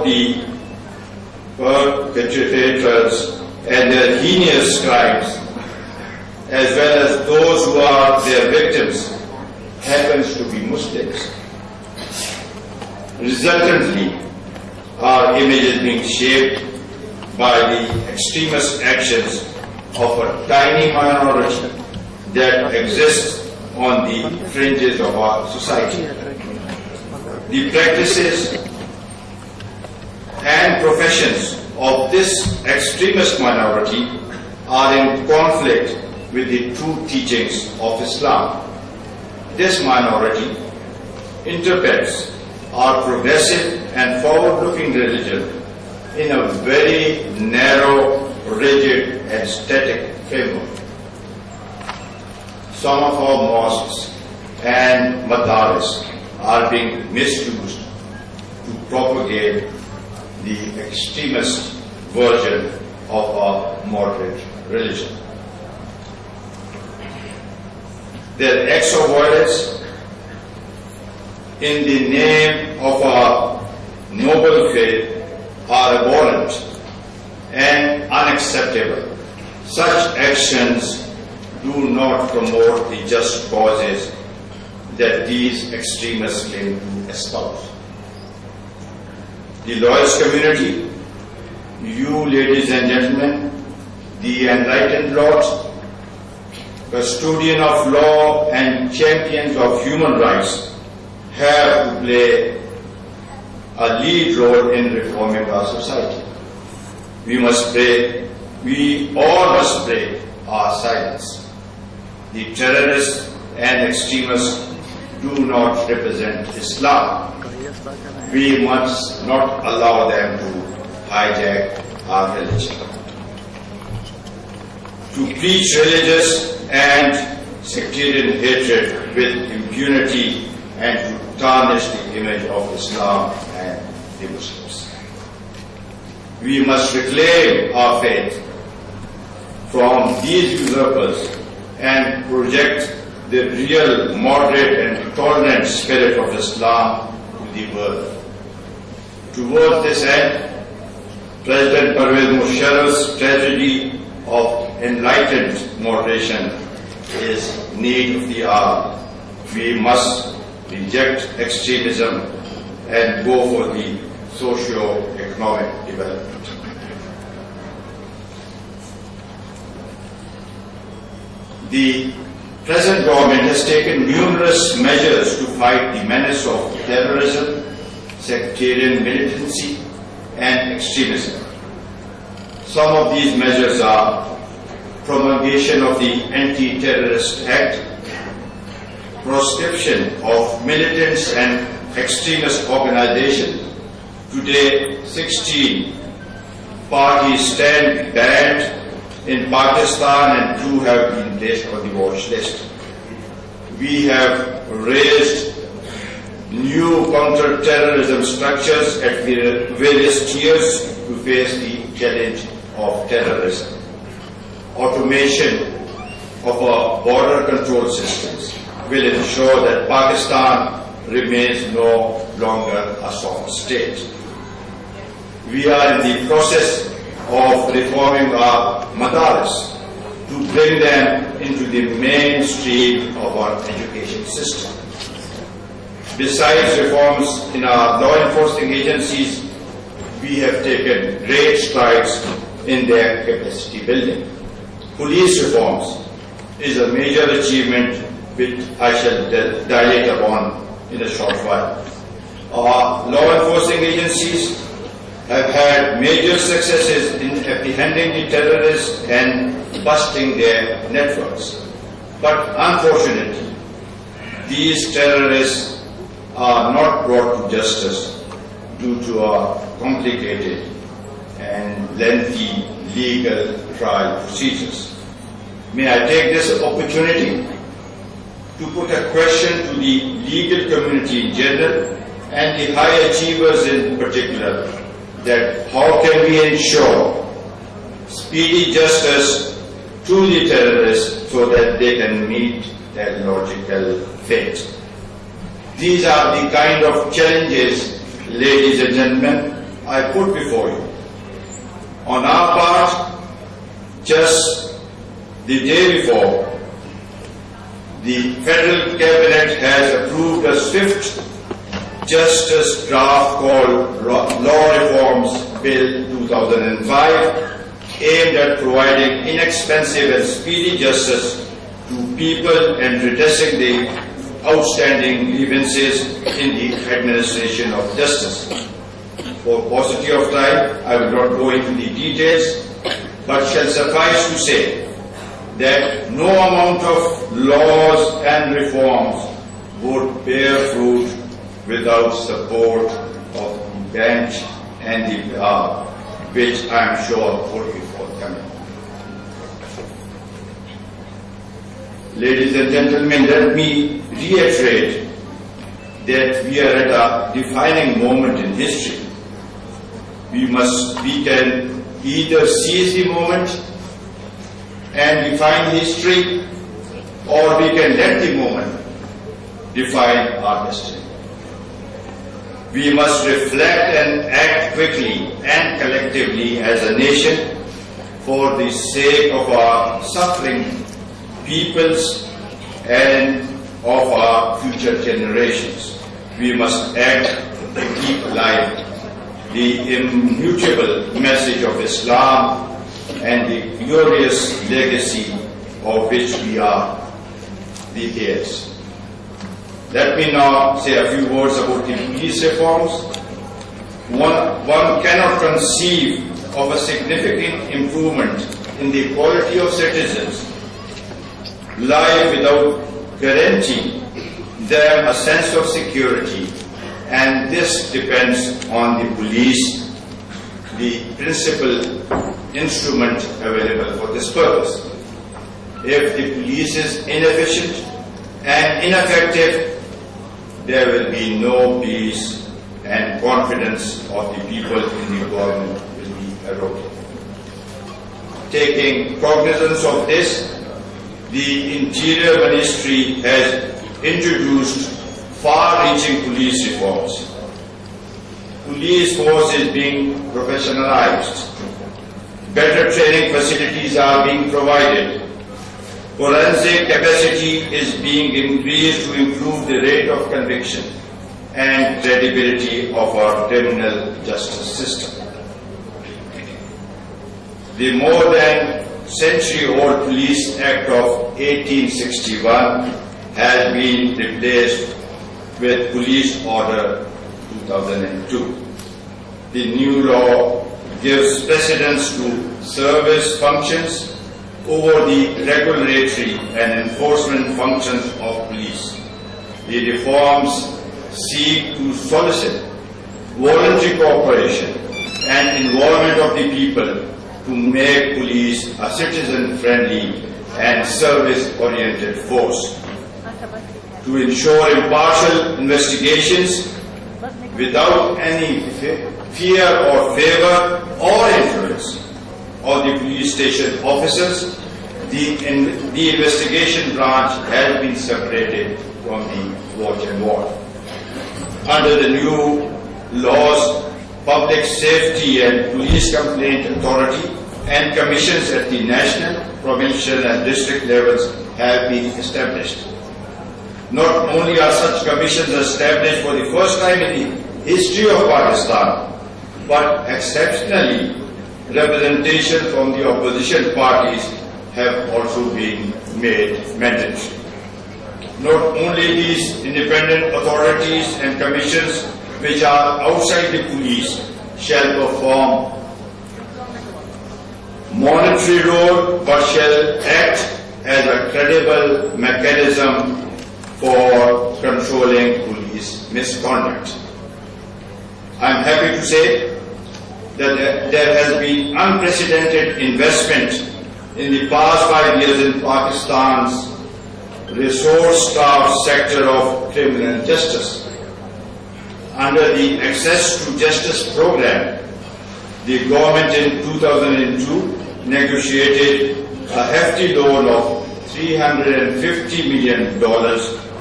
both the perpetrators and their heinous crimes, as well as those who are their victims, happens to be Muslims. Resultantly, our image is being shaped by the extremist actions of a tiny minority that exists on the fringes of our society. The practices and professions of this extremist minority are in conflict with the true teachings of Islam. This minority interprets our progressive and forward-looking religion in a very narrow, rigid and static framework. Some of our mosques and madaris are being misused to propagate the extremist version of our moderate religion. Their acts of violence in the name of our noble faith are abhorrent and unacceptable. Such actions do not promote the just causes that these extremists claim to espouse. The lawyers community, you ladies and gentlemen, the enlightened lords, custodian of law and champions of human rights, have to play a lead role in reforming our society. We all must break our silence. The terrorists and extremists do not represent Islam. We must not allow them to hijack our religion. To preach religious and sectarian hatred with impunity and to tarnish the image of Islam and the Muslims. We must reclaim our faith from these usurpers and project the real, moderate and tolerant spirit of Islam to the world. Towards this end, President Pervez Musharraf's strategy of enlightened moderation is need of the hour. We must reject extremism and go for the socio-economic development. The present government has taken numerous measures to fight the menace of terrorism, sectarian militancy, and extremism. Some of these measures are promulgation of the Anti-Terrorist Act, proscription of militants and extremist organizations. Today, 16 parties stand banned in Pakistan and 2 have been placed on the watch list. We have raised new counter-terrorism structures at various tiers to face the challenge of terrorism. Automation of our border control systems will ensure that Pakistan remains no longer a sovereign state. We are in the process of reforming our madaris to bring them into the mainstream of our education system. Besides reforms in our law enforcing agencies, we have taken great strides in their capacity building. Police reforms is a major achievement which I shall dilate upon in a short while. Our law enforcing agencies have had major successes in apprehending the terrorists and busting their networks. But unfortunately, these terrorists are not brought to justice due to our complicated and lengthy legal trial procedures. May I take this opportunity to put a question to the legal community in general and the high achievers in particular, that how can we ensure speedy justice to the terrorists so that they can meet their logical fate? These are the kind of challenges, ladies and gentlemen, I put before you. On our part, just the day before, the Federal Cabinet has approved a swift justice draft called Law Reforms Bill 2005, aimed at providing inexpensive and speedy justice to people and redressing the outstanding grievances in the administration of justice. For paucity of time, I will not go into the details, but shall suffice to say that no amount of laws and reforms would bear fruit without support of the bench and the bar, which I am sure would be forthcoming. Ladies and gentlemen, let me reiterate that we are at a defining moment in history. We can either seize the moment and define history, or we can let the moment define our destiny. We must reflect and act quickly and collectively as a nation for the sake of our suffering peoples and of our future generations. We must act to keep alive the immutable message of Islam and the glorious legacy of which we are the heirs. Let me now say a few words about the police reforms. One cannot conceive of a significant improvement in the quality of citizens' life without guaranteeing them a sense of security, and this depends on the police, the principal instrument available for this purpose. If the police is inefficient and ineffective, there will be no peace, and confidence of the people in the government will be eroded. Taking cognizance of this, the Interior Ministry has introduced far-reaching police reforms. Police force is being professionalized. Better training facilities are being provided. Forensic capacity is being increased to improve the rate of conviction and credibility of our criminal justice system. The more than century-old Police Act of 1861 has been replaced with Police Order 2002. The new law gives precedence to service functions over the regulatory and enforcement functions of police. The reforms seek to solicit voluntary cooperation and involvement of the people to make police a citizen-friendly and service-oriented force, to ensure impartial investigations without any fear or favor or influence of the police station officers. The investigation branch has been separated from the watch and ward. Under the new laws, Public Safety and Police Complaint Authority and commissions at the national, provincial and district levels have been established. Not only are such commissions established for the first time in the history of Pakistan, but exceptionally, representation from the opposition parties have also been made mandatory. Not only these independent authorities and commissions which are outside the police shall perform monetary role, but shall act as a credible mechanism for controlling police misconduct. I am happy to say that there has been unprecedented investment in the past 5 years in Pakistan's resource-starved sector of criminal justice. Under the Access to Justice program, the government in 2002 negotiated a hefty loan of $350 million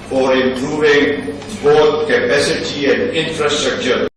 for improving both capacity and infrastructure